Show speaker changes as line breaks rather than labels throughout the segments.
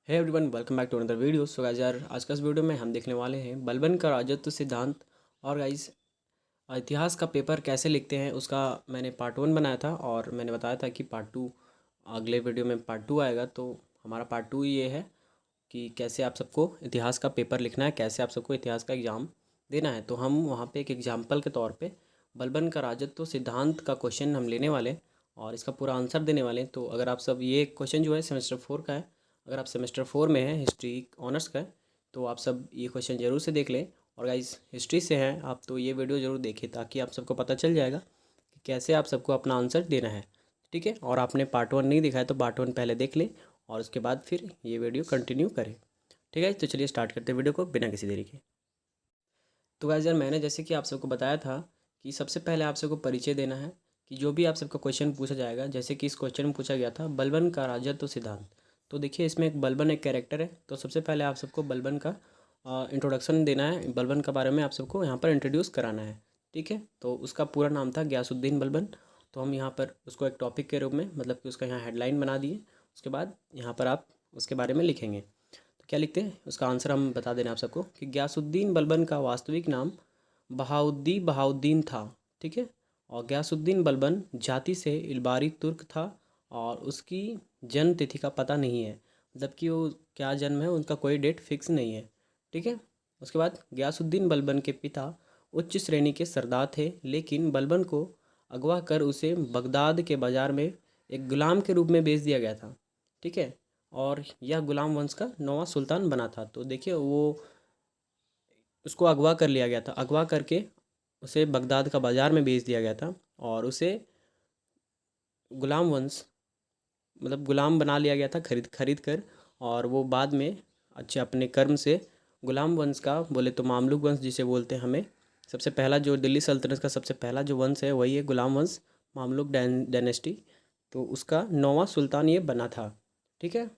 Hey everyone, welcome back to another video. So guys यार, आज का इस वीडियो में हम देखने वाले हैं बलबन का राजत्व सिद्धांत। और गाइस, इतिहास का पेपर कैसे लिखते हैं उसका मैंने पार्ट 1 बनाया था और मैंने बताया था कि पार्ट 2 अगले वीडियो में पार्ट 2 आएगा। तो हमारा पार्ट 2 ये है कि कैसे आप सबको इतिहास का पेपर लिखना है, कैसे आप सबको इतिहास का एग्ज़ाम देना है। तो हम वहाँ पे एक एग्जाम्पल के तौर पे बलबन का राजत्व सिद्धांत का क्वेश्चन हम लेने वाले हैं और इसका पूरा आंसर देने वाले हैं। तो अगर आप सब, ये क्वेश्चन जो है सेमेस्टर 4 का है, अगर आप सेमेस्टर 4 में हैं, हिस्ट्री ऑनर्स का है, तो आप सब ये क्वेश्चन ज़रूर से देख लें। और गाइस, हिस्ट्री से हैं आप तो ये वीडियो ज़रूर देखें ताकि आप सबको पता चल जाएगा कि कैसे आप सबको अपना आंसर देना है। ठीक है, और आपने पार्ट 1 नहीं देखा है तो पार्ट 1 पहले देख लें और उसके बाद फिर ये वीडियो कंटिन्यू करें। ठीक है, तो चलिए स्टार्ट करते हैं वीडियो को बिना किसी देरी के। तो गाइस यार, मैंने जैसे कि आप सबको बताया था कि सबसे पहले आप सबको परिचय देना है कि जो भी आप सबका क्वेश्चन पूछा जाएगा, जैसे कि इस क्वेश्चन में पूछा गया था बलबन का राजत्व सिद्धांत। तो देखिए, इसमें एक बलबन एक कैरेक्टर है। तो सबसे पहले आप सबको बलबन का इंट्रोडक्शन देना है, बलबन के बारे में आप सबको यहाँ पर इंट्रोड्यूस कराना है। ठीक है, तो उसका पूरा नाम था गयासुद्दीन बलबन। तो हम यहाँ पर उसको एक टॉपिक के रूप में, मतलब कि उसका यहाँ हेडलाइन बना दिए। उसके बाद यहाँ पर आप उसके बारे में लिखेंगे। तो क्या लिखते हैं, उसका आंसर हम बता देना आप सबको कि गयासुद्दीन बलबन का वास्तविक नाम बहाउद्दीन था। ठीक है, और गयासुद्दीन बलबन जाति से इलबारी तुर्क था और उसकी जन्म तिथि का पता नहीं है, मतलब कि वो क्या जन्म है उनका कोई डेट फिक्स नहीं है। ठीक है, उसके बाद गयासुद्दीन बलबन के पिता उच्च श्रेणी के सरदार थे, लेकिन बलबन को अगवा कर उसे बगदाद के बाज़ार में एक गुलाम के रूप में बेच दिया गया था। ठीक है, और यह गुलाम वंश का 9वां सुल्तान बना था। तो देखिए, वो उसको अगवा कर लिया गया था, अगवा करके उसे बगदाद का बाज़ार में बेच दिया गया था और उसे गुलाम वंश, मतलब गुलाम बना लिया गया था खरीद खरीद कर। और वो बाद में अच्छे अपने कर्म से गुलाम वंश का, बोले तो मामलुक वंश जिसे बोलते हैं हमें, सबसे पहला जो दिल्ली सल्तनत का सबसे पहला जो वंश है वही है गुलाम वंश, मामलुक डायनेस्टी। तो उसका 9वां सुल्तान ये बना था। ठीक है,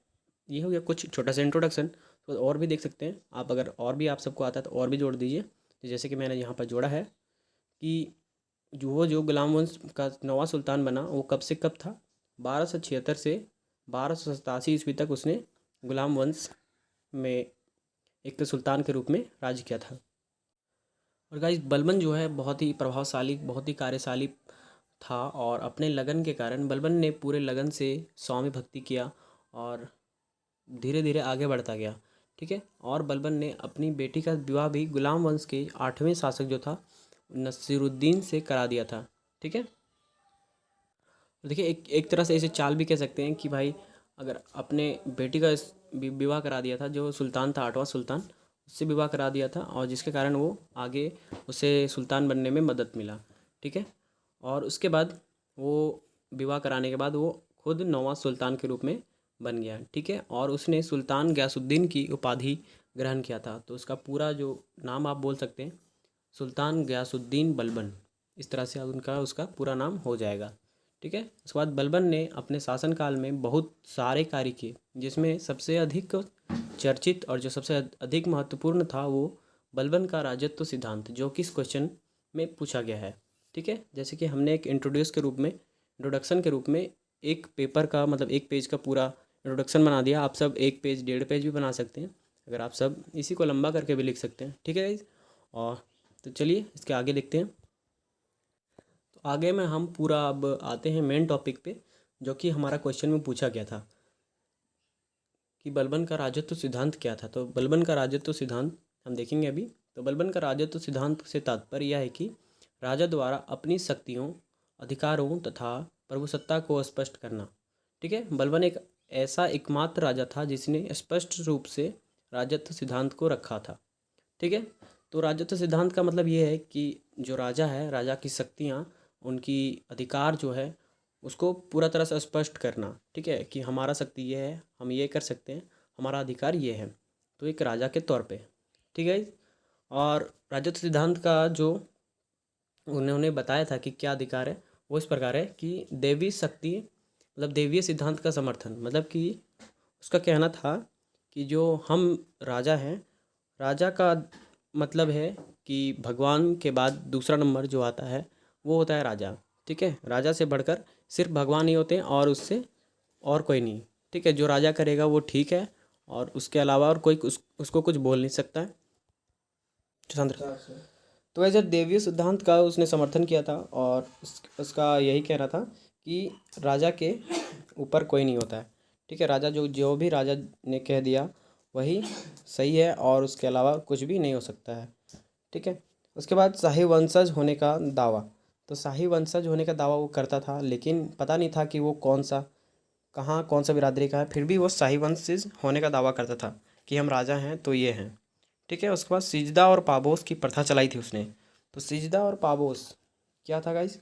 ये हो गया कुछ छोटा सा इंट्रोडक्शन। तो और भी देख सकते हैं आप, अगर और भी आप सबको आता है तो और भी जोड़ दीजिए। तो जैसे कि मैंने यहाँ पर जोड़ा है कि जो गुलाम वंश का 9वां सुल्तान बना वो कब से कब था, 1276 से 1287 ईस्वी तक उसने गुलाम वंश में एक सुल्तान के रूप में राज किया था। और गाइस, बलबन जो है बहुत ही प्रभावशाली, बहुत ही कार्यशाली था और अपने लगन के कारण बलबन ने पूरे लगन से स्वामी भक्ति किया और धीरे धीरे आगे बढ़ता गया। ठीक है, और बलबन ने अपनी बेटी का विवाह भी गुलाम वंश के 8वें शासक जो था नसीरुद्दीन से करा दिया था। ठीक है, देखिए, एक एक तरह से इसे चाल भी कह सकते हैं कि भाई, अगर अपने बेटी का विवाह करा दिया था, जो सुल्तान था 8वां सुल्तान, उससे विवाह करा दिया था और जिसके कारण वो आगे उसे सुल्तान बनने में मदद मिला। ठीक है, और उसके बाद वो विवाह कराने के बाद वो खुद 9वां सुल्तान के रूप में बन गया। ठीक है, और उसने सुल्तान गयासुद्दीन की उपाधि ग्रहण किया था। तो उसका पूरा जो नाम आप बोल सकते हैं, सुल्तान गयासुद्दीन बलबन, इस तरह से उनका उसका पूरा नाम हो जाएगा। ठीक है, उसके बाद बलबन ने अपने शासनकाल में बहुत सारे कार्य किए, जिसमें सबसे अधिक चर्चित और जो सबसे अधिक महत्वपूर्ण था वो बलबन का राजत्व सिद्धांत, जो कि इस क्वेश्चन में पूछा गया है। ठीक है, जैसे कि हमने एक इंट्रोडक्शन के रूप में एक पेपर का, मतलब एक पेज का पूरा इंट्रोडक्शन बना दिया। आप सब एक पेज, 1.5 पेज भी बना सकते हैं, अगर आप सब इसी को लंबा करके भी लिख सकते हैं। ठीक है गाइज, और तो चलिए इसके आगे देखते हैं। तो आगे में हम पूरा अब आते हैं मेन टॉपिक पे, जो कि हमारा क्वेश्चन में पूछा गया था कि बलबन का राजत्व सिद्धांत क्या था। तो बलबन का राजत्व सिद्धांत हम देखेंगे अभी। तो बलबन का राजत्व सिद्धांत से तात्पर्य यह है कि राजा द्वारा अपनी शक्तियों, अधिकारों तथा प्रभुसत्ता को स्पष्ट करना। ठीक है, बलबन एक ऐसा एकमात्र राजा था जिसने स्पष्ट रूप से राजत्व सिद्धांत को रखा था। ठीक है, तो राजत्व सिद्धांत का मतलब ये है कि जो राजा है, राजा की शक्तियाँ, उनकी अधिकार जो है, उसको पूरा तरह से स्पष्ट करना। ठीक है, कि हमारा शक्ति ये है, हम ये कर सकते हैं, हमारा अधिकार ये है। तो एक राजा के तौर पे। ठीक है, और राजत्व सिद्धांत का जो उन्होंने बताया था कि क्या अधिकार है, वो इस प्रकार है कि देवी शक्ति, मतलब देवीय सिद्धांत का समर्थन, मतलब कि उसका कहना था कि जो हम राजा हैं, राजा का मतलब है कि भगवान के बाद दूसरा नंबर जो आता है वो होता है राजा। ठीक है, राजा से बढ़कर सिर्फ भगवान ही होते हैं और उससे और कोई नहीं। ठीक है, जो राजा करेगा वो ठीक है, और उसके अलावा और कोई उसको कुछ बोल नहीं सकता है। चंद्र। तो वैसे देवीय सिद्धांत का उसने समर्थन किया था और उसका यही कहना था कि राजा के ऊपर कोई नहीं होता है। ठीक है, राजा जो जो भी राजा ने कह दिया वही सही है और उसके अलावा कुछ भी नहीं हो सकता है। ठीक है, उसके बाद शाही वंशज होने का दावा। तो शाही वंशज होने का दावा वो करता था, लेकिन पता नहीं था कि वो कौन सा बिरादरी का है। फिर भी वो शाही वंशज होने का दावा करता था कि हम राजा हैं तो ये हैं। ठीक है, उसके बाद सिजदा और पाबोस की प्रथा चलाई थी उसने। तो सिजदा और पाबोस क्या था गाइस?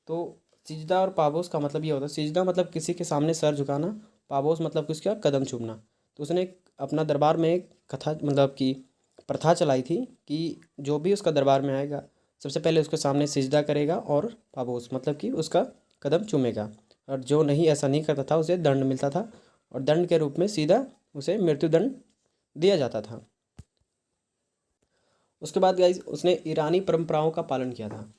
तो सिजदा और पाबोस का मतलब ये होता है, सिजदा मतलब किसी के सामने सर झुकाना, पाबोस मतलब कि उसका कदम चूमना। तो उसने अपना दरबार में एक कथा मतलब कि प्रथा चलाई थी कि जो भी उसका दरबार में आएगा सबसे पहले उसके सामने सिजदा करेगा और पाबोस मतलब कि उसका कदम चूमेगा, और जो नहीं ऐसा नहीं करता था उसे दंड मिलता था, और दंड के रूप में सीधा उसे मृत्युदंड दिया जाता था। उसके बाद गाइस उसने ईरानी परंपराओं का पालन किया था।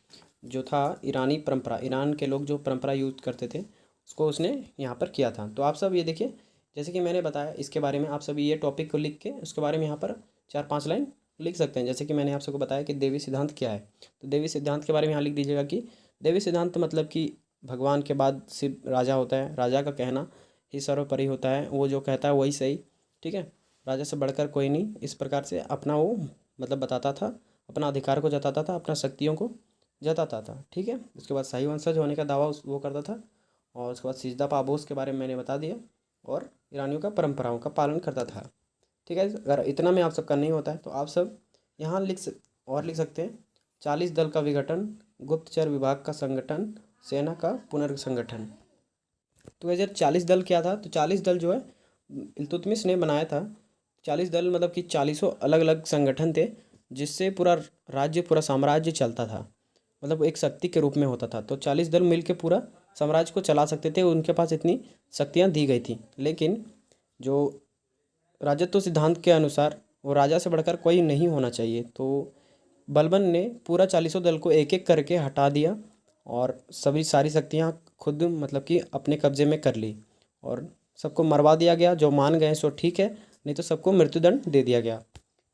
जो था ईरानी परंपरा, ईरान के लोग जो परंपरा यूज करते थे उसको उसने यहाँ पर किया था। तो आप सब ये देखिए, जैसे कि मैंने बताया इसके बारे में, आप सब ये टॉपिक को लिख के उसके बारे में यहाँ पर 4-5 लाइन लिख सकते हैं। जैसे कि मैंने आप सबको बताया कि देवी सिद्धांत क्या है, तो देवी सिद्धांत के बारे में यहाँ लिख दीजिएगा कि देवी सिद्धांत मतलब कि भगवान के बाद सिर्फ राजा होता है, राजा का कहना ही सर्वोपरि होता है, वो जो कहता है वही सही। ठीक है, राजा से बढ़कर कोई नहीं, इस प्रकार से अपना वो मतलब बताता था, अपना अधिकार को जताता था, अपना शक्तियों को जताता था। ठीक है, उसके बाद शाही वंशज होने का दावा वो करता था, और उसके बाद सिजदा पाबोस के बारे में मैंने बता दिया, और ईरानियों का परंपराओं का पालन करता था। ठीक है, अगर इतना में आप सबका नहीं होता है तो आप सब यहाँ लिख सकते हैं 40 दल का विघटन, गुप्तचर विभाग का संगठन, सेना का पुनर्संगठन। तो वैसे 40 दल क्या था? तो 40 दल जो है इल्तुतमिश ने बनाया था। 40 दल मतलब कि 40 अलग अलग संगठन थे जिससे पूरा राज्य, पूरा साम्राज्य चलता था, मतलब एक शक्ति के रूप में होता था। तो 40 दल मिलके पूरा साम्राज्य को चला सकते थे, उनके पास इतनी शक्तियाँ दी गई थी। लेकिन जो राजत्व सिद्धांत के अनुसार वो राजा से बढ़कर कोई नहीं होना चाहिए, तो बलबन ने पूरा 40 दल को एक एक करके हटा दिया और सभी सारी शक्तियाँ खुद मतलब कि अपने कब्जे में कर ली, और सबको मरवा दिया गया। जो मान गए सो ठीक है, नहीं तो सबको मृत्युदंड दे दिया गया।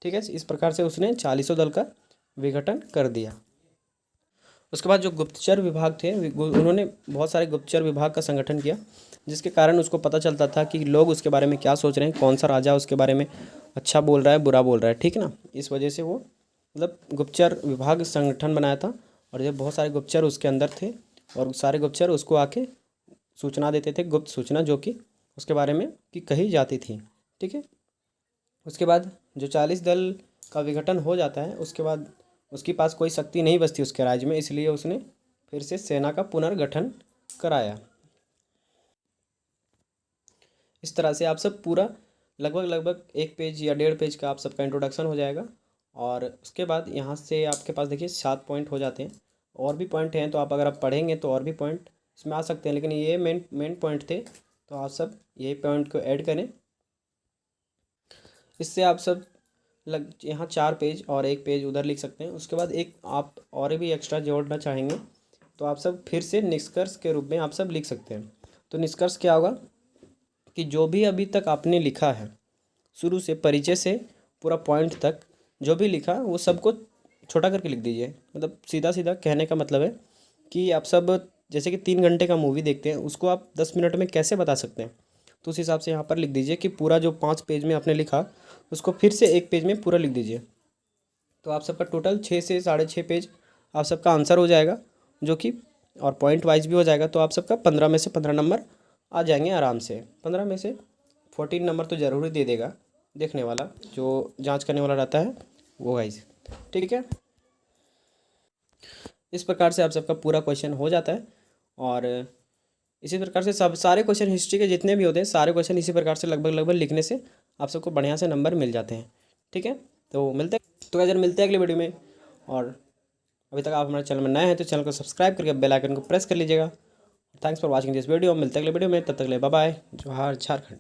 ठीक है, इस प्रकार से उसने 40 दल का विघटन कर दिया। उसके बाद जो गुप्तचर विभाग थे उन्होंने बहुत सारे गुप्तचर विभाग का संगठन किया, जिसके कारण उसको पता चलता था कि लोग उसके बारे में क्या सोच रहे हैं, कौन सा राजा उसके बारे में अच्छा बोल रहा है, बुरा बोल रहा है। ठीक ना, इस वजह से वो मतलब गुप्तचर विभाग संगठन बनाया था, और ये बहुत सारे गुप्तचर उसके अंदर थे, और सारे गुप्तचर उसको आके सूचना देते थे, गुप्त सूचना जो कि उसके बारे में कि कही जाती थी। ठीक है, उसके बाद जो 40 दल का विघटन हो जाता है उसके बाद उसके पास कोई शक्ति नहीं बचती उसके राज्य में, इसलिए उसने फिर से सेना का पुनर्गठन कराया। इस तरह से आप सब पूरा लगभग 1 पेज या 1.5 पेज का आप सबका इंट्रोडक्शन हो जाएगा। और उसके बाद यहाँ से आपके पास देखिए 7 पॉइंट हो जाते हैं, और भी पॉइंट हैं तो आप अगर आप पढ़ेंगे तो और भी पॉइंट इसमें आ सकते हैं, लेकिन ये मेन पॉइंट थे, तो आप सब यही पॉइंट को ऐड करें। इससे आप सब यहाँ 4 पेज और 1 पेज उधर लिख सकते हैं। उसके बाद एक आप और भी एक्स्ट्रा जोड़ना चाहेंगे तो आप सब फिर से निष्कर्ष के रूप में आप सब लिख सकते हैं। तो निष्कर्ष क्या होगा कि जो भी अभी तक आपने लिखा है, शुरू से परिचय से पूरा पॉइंट तक जो भी लिखा वो सबको छोटा करके लिख दीजिए। मतलब सीधा सीधा कहने का मतलब है कि आप सब जैसे कि 3 घंटे का मूवी देखते हैं उसको आप 10 मिनट में कैसे बता सकते हैं, तो उस हिसाब से यहाँ पर लिख दीजिए कि पूरा जो 5 पेज में आपने लिखा उसको फिर से 1 पेज में पूरा लिख दीजिए। तो आप सबका टोटल 6 से 6.5 पेज आप सबका आंसर हो जाएगा, जो कि और पॉइंट वाइज भी हो जाएगा। तो आप सबका 15 में से 15 नंबर आ जाएंगे आराम से। 15 में से 14 नंबर तो ज़रूर ही दे देगा देखने वाला, जो जांच करने वाला रहता है वो गाइस। ठीक है, इस प्रकार से आप सबका पूरा क्वेश्चन हो जाता है, और इसी प्रकार से सब सारे क्वेश्चन हिस्ट्री के जितने भी होते हैं सारे क्वेश्चन इसी प्रकार से लगभग लिखने से आप सबको बढ़िया से नंबर मिल जाते हैं। ठीक है, तो मिलते हैं तो अगर मिलते हैं अगले वीडियो में। और अभी तक आप हमारे चैनल में नए हैं तो चैनल को सब्सक्राइब करके बेल आइकन को प्रेस कर लीजिएगा। Thanks for watching this video, मिलते हैं अगले वीडियो में, तब तक ले बाय बाय। जोहार झारखंड।